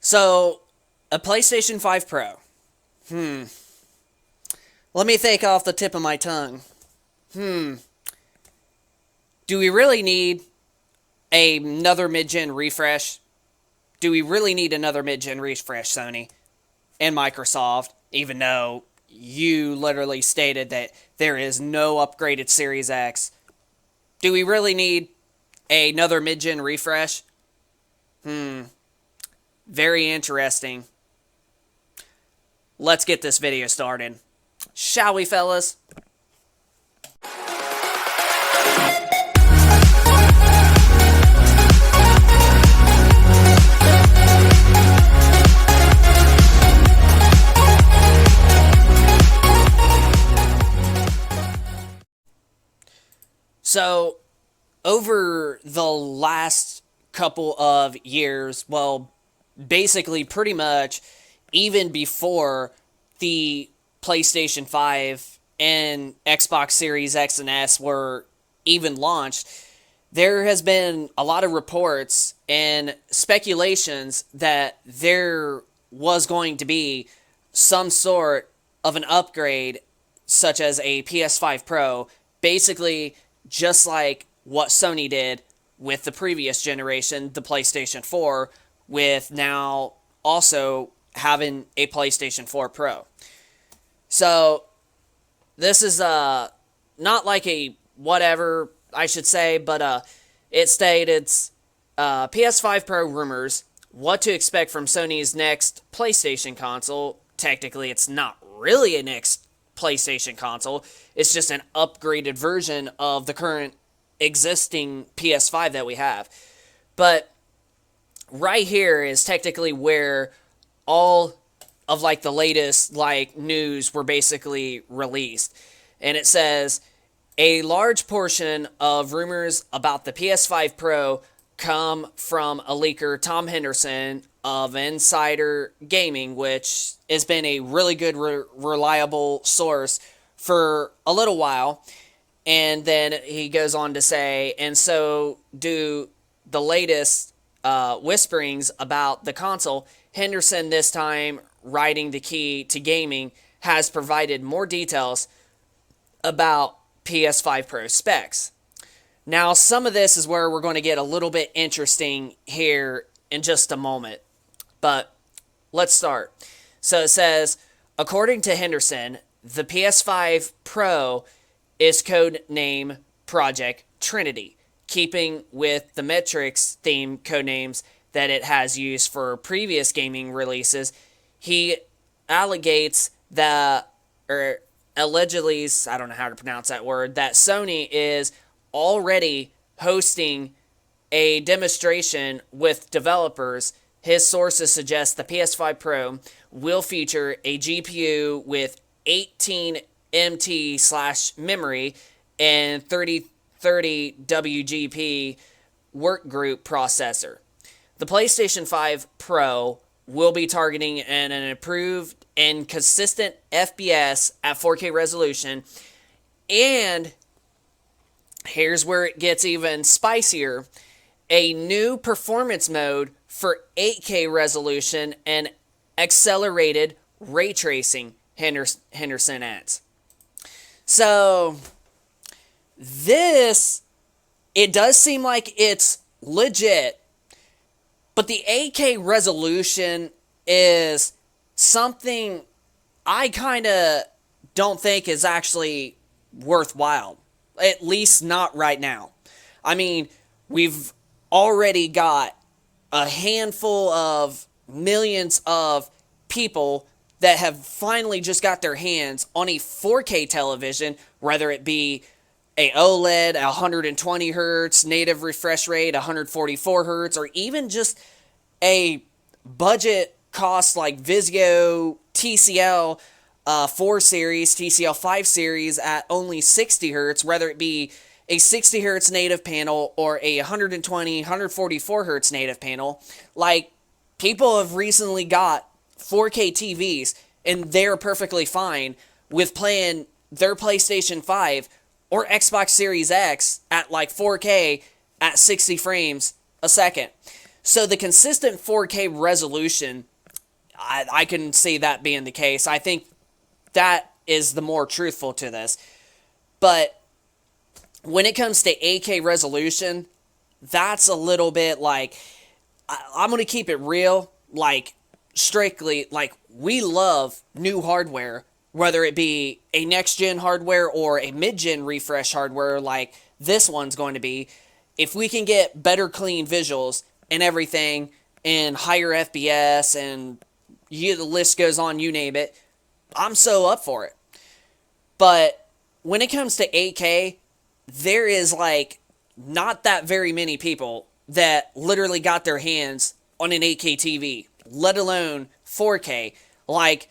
So, a PlayStation 5 Pro. Let me think off the tip of my tongue. Do we really need another mid-gen refresh? Do we really need another mid-gen refresh, Sony and Microsoft, even though you literally stated that there is no upgraded Series X? Do we really need another mid-gen refresh? Very interesting. Let's get this video started. Shall we, fellas? So, over the last couple of years, well, basically pretty much even before the PlayStation 5 and Xbox Series X and S were even launched, there has been a lot of reports and speculations that there was going to be some sort of an upgrade, such as a PS5 Pro, basically just like what Sony did with the previous generation, the PlayStation 4, with now also having a PlayStation 4 Pro. So, this is not like a whatever, I should say, but it stated PS5 Pro rumors, what to expect from Sony's next PlayStation console. Technically, it's not really a next PlayStation console. It's just an upgraded version of the current existing PS5 that we have. But right here is technically where all of like the latest like news were basically released. And it says a large portion of rumors about the PS5 Pro come from a leaker, Tom Henderson of Insider Gaming, which has been a really good, reliable source for a little while. And then he goes on to say, and so do the latest whisperings about the console. Henderson, this time writing the key to gaming, has provided more details about PS5 Pro specs. Now, some of this is where we're going to get a little bit interesting here in just a moment. But let's start. So it says, according to Henderson, the PS5 Pro is codename Project Trinity, keeping with the Matrix theme codenames that it has used for previous gaming releases. He allegates that, or allegedly, I don't know how to pronounce that word, that Sony is already hosting a demonstration with developers. His sources suggest the PS5 Pro will feature a GPU with 18 MT/memory and 3030 WGP workgroup processor. The PlayStation 5 Pro will be targeting an improved and consistent FPS at 4K resolution, and here's where it gets even spicier, a new performance mode for 8K resolution and accelerated ray tracing, Henderson adds. So, it does seem like it's legit, but the 8K resolution is something I kind of don't think is actually worthwhile. At least not right now. I mean, we've already got a handful of millions of people that have finally just got their hands on a 4K television, whether it be a OLED, 120 hertz, native refresh rate, 144 hertz, or even just a budget cost like Vizio TCL 4 series, TCL 5 series at only 60 hertz, whether it be a 60 hertz native panel or a 120, 144 hertz native panel. Like, people have recently got 4K TVs, and they're perfectly fine with playing their PlayStation 5 or Xbox Series X at like 4K at 60 frames a second. So the consistent 4K resolution, I can see that being the case. I think that is the more truthful to this. But when it comes to 8K resolution, that's a little bit like, I'm going to keep it real, like, strictly, like, we love new hardware, whether it be a next-gen hardware or a mid-gen refresh hardware like this one's going to be. If we can get better clean visuals and everything, and higher FPS, and the list goes on, you name it, I'm so up for it. But when it comes to 8K, there is, like, not that very many people that literally got their hands on an 8K TV, let alone 4K. Like,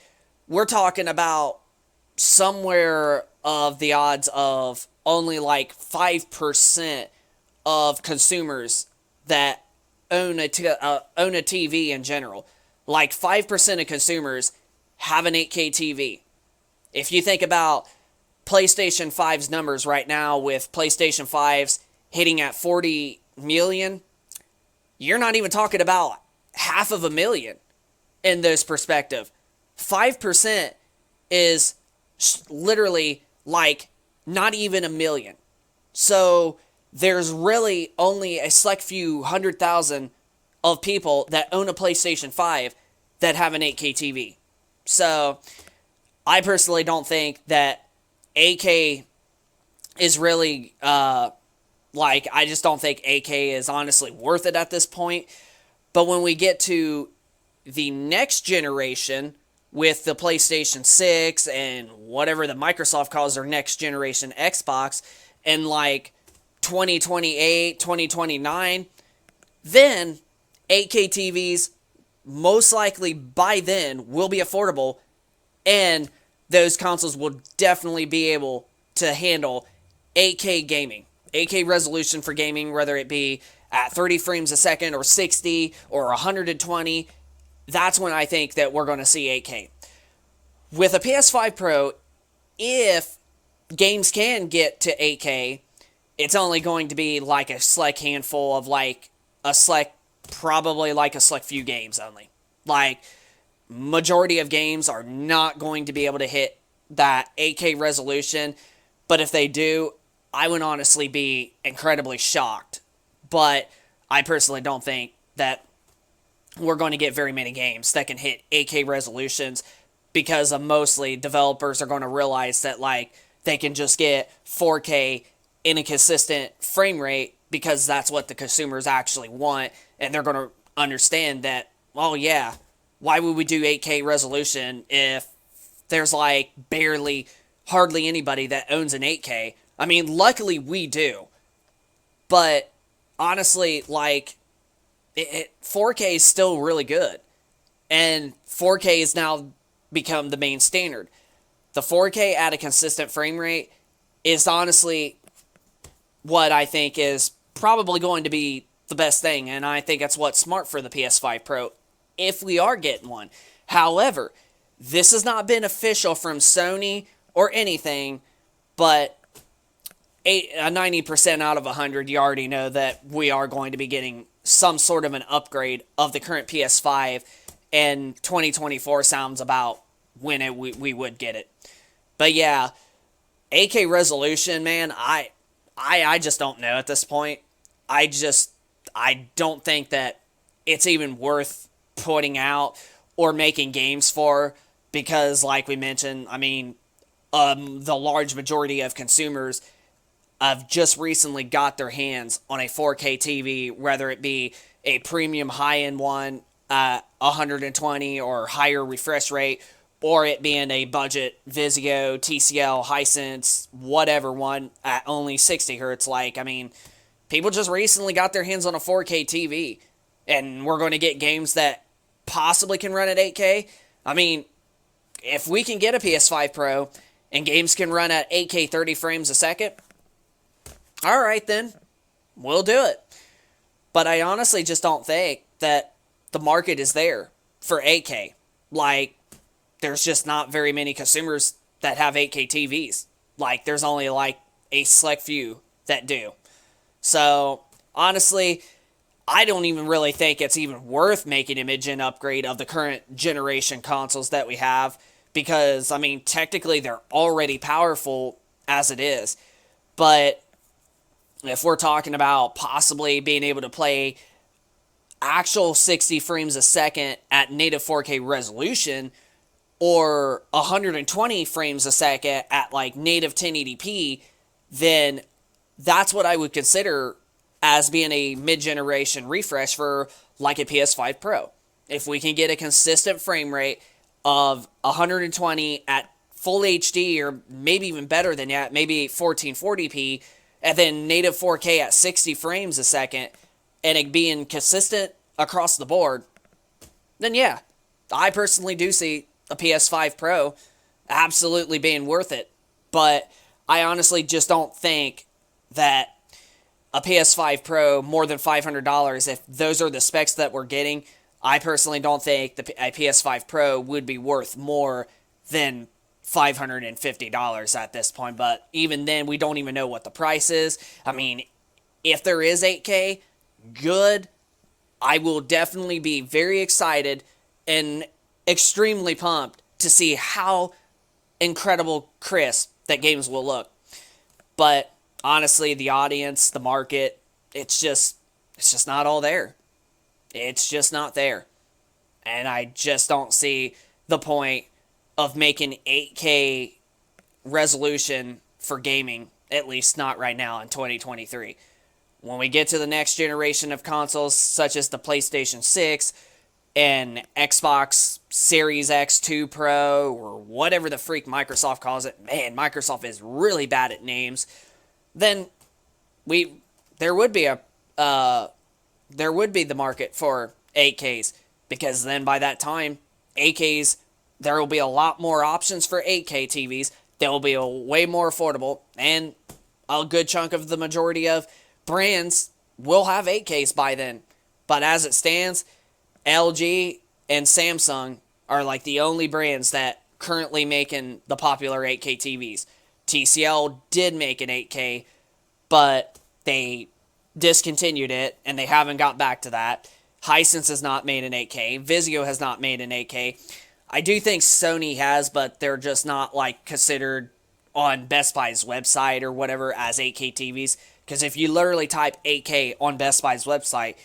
we're talking about somewhere of the odds of only like 5% of consumers that own a TV in general. Like 5% of consumers have an 8K TV. If you think about PlayStation 5's numbers right now, with PlayStation 5's hitting at 40 million, you're not even talking about 500,000 in this perspective. 5% is literally like not even a million. So there's really only a select few 100,000 of people that own a PlayStation 5 that have an 8K TV. So I personally don't think that 8K is really, I just don't think 8K is honestly worth it at this point. But when we get to the next generation with the PlayStation 6 and whatever the Microsoft calls their next generation Xbox, and like 2028, 2029, then 8K TVs most likely by then will be affordable, and those consoles will definitely be able to handle 8K gaming. 8K resolution for gaming, whether it be at 30 frames a second or 60 or 120, that's when I think that we're going to see 8K. With a PS5 Pro, if games can get to 8K, it's only going to be like a select handful of probably like a select few games only. Like, majority of games are not going to be able to hit that 8K resolution, but if they do, I would honestly be incredibly shocked. But I personally don't think that we're going to get very many games that can hit 8K resolutions, because of mostly developers are going to realize that, like, they can just get 4K in a consistent frame rate because that's what the consumers actually want, and they're going to understand that, well, yeah, why would we do 8K resolution if there's like hardly anybody that owns an 8K? I mean, luckily we do, but honestly, like, 4K is still really good, and 4K has now become the main standard. The 4K at a consistent frame rate is honestly what I think is probably going to be the best thing, and I think that's what's smart for the PS5 Pro, if we are getting one. However, this has not been official from Sony or anything, but a 90% out of 100, you already know that we are going to be getting some sort of an upgrade of the current PS5, and 2024 sounds about when we would get it. But yeah, 8K resolution, man, I just don't know at this point. I don't think that it's even worth putting out or making games for, because like we mentioned, I mean, the large majority of consumers have just recently got their hands on a 4K TV, whether it be a premium high-end one at 120 or higher refresh rate, or it being a budget Vizio, TCL, Hisense, whatever one at only 60 hertz. Like, I mean, people just recently got their hands on a 4K TV, and we're going to get games that possibly can run at 8K. I mean, if we can get a PS5 Pro and games can run at 8K 30 frames a second, all right then, we'll do it. But I honestly just don't think that the market is there for 8K. Like, there's just not very many consumers that have 8K TVs. Like, there's only like a select few that do. So, honestly, I don't even really think it's even worth making a mid-gen upgrade of the current generation consoles that we have, because, I mean, technically they're already powerful as it is. But if we're talking about possibly being able to play actual 60 frames a second at native 4K resolution, or 120 frames a second at like native 1080p, then that's what I would consider as being a mid-generation refresh for like a PS5 Pro. If we can get a consistent frame rate of 120 at full HD, or maybe even better than that, maybe 1440p, and then native 4K at 60 frames a second, and it being consistent across the board, then yeah, I personally do see a PS5 Pro absolutely being worth it. But I honestly just don't think that a PS5 Pro more than $500, if those are the specs that we're getting, I personally don't think a PS5 Pro would be worth more than $550 at this point. But even then, we don't even know what the price is. I mean, if there is 8K, good. I will definitely be very excited and extremely pumped to see how incredible crisp that games will look. But honestly, the audience, the market, it's just not all there. It's just not there. And I just don't see the point of making 8K resolution for gaming, at least not right now in 2023. When we get to the next generation of consoles, such as the PlayStation 6 and Xbox Series X2 Pro, or whatever the freak Microsoft calls it, man, Microsoft is really bad at names, then there would be the market for 8Ks, because then by that time, 8Ks, there will be a lot more options for 8K TVs. They will be way more affordable, and a good chunk of the majority of brands will have 8Ks by then. But as it stands, LG and Samsung are like the only brands that currently making the popular 8K TVs. TCL did make an 8K, but they discontinued it, and they haven't got back to that. Hisense has not made an 8K. Vizio has not made an 8K. I do think Sony has, but they're just not like considered on Best Buy's website or whatever as 8K TVs. Because if you literally type 8K on Best Buy's website,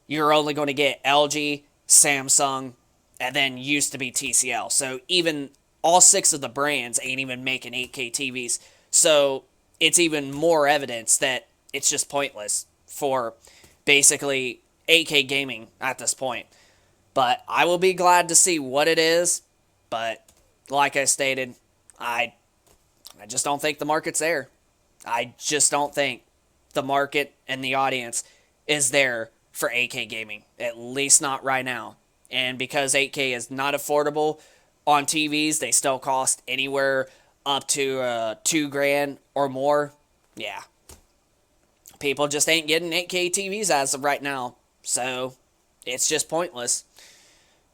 you're only going to get LG, Samsung, and then used to be TCL. So even all 6 of the brands ain't even making 8K TVs. So it's even more evidence that it's just pointless for basically 8K gaming at this point. But I will be glad to see what it is. But like I stated, I just don't think the market's there. I just don't think the market and the audience is there for 8K gaming, at least not right now. And because 8K is not affordable on TVs, they still cost anywhere up to $2,000 or more. Yeah, people just ain't getting 8K TVs as of right now, so it's just pointless.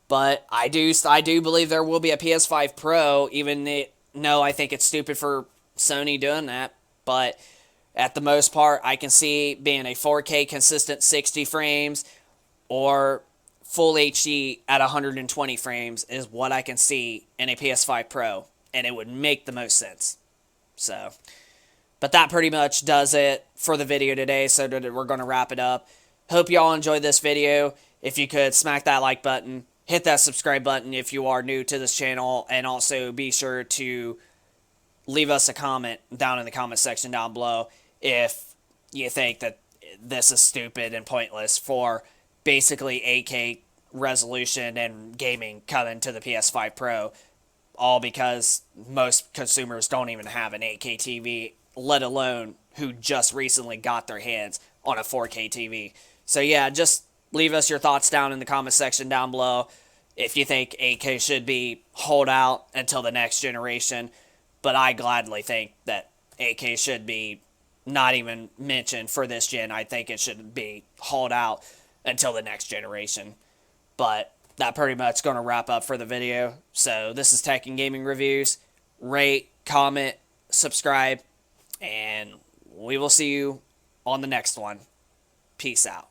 But I do believe there will be a PS5 Pro, even though I think it's stupid for Sony doing that. But at the most part, I can see being a 4K consistent 60 frames or full HD at 120 frames is what I can see in a PS5 Pro, and it would make the most sense. So, but that pretty much does it for the video today, so we're going to wrap it up. Hope y'all enjoyed this video. If you could, smack that like button, hit that subscribe button if you are new to this channel, and also be sure to leave us a comment down in the comment section down below if you think that this is stupid and pointless for basically 8K resolution and gaming coming to the PS5 Pro, all because most consumers don't even have an 8K TV, let alone who just recently got their hands on a 4K TV. So yeah, just leave us your thoughts down in the comment section down below if you think 8K should be hold out until the next generation. But I gladly think that 8K should be not even mentioned for this gen. I think it should be hauled out until the next generation. But that pretty much going to wrap up for the video. So this is Tech and Gaming Reviews. Rate, comment, subscribe, and we will see you on the next one. Peace out.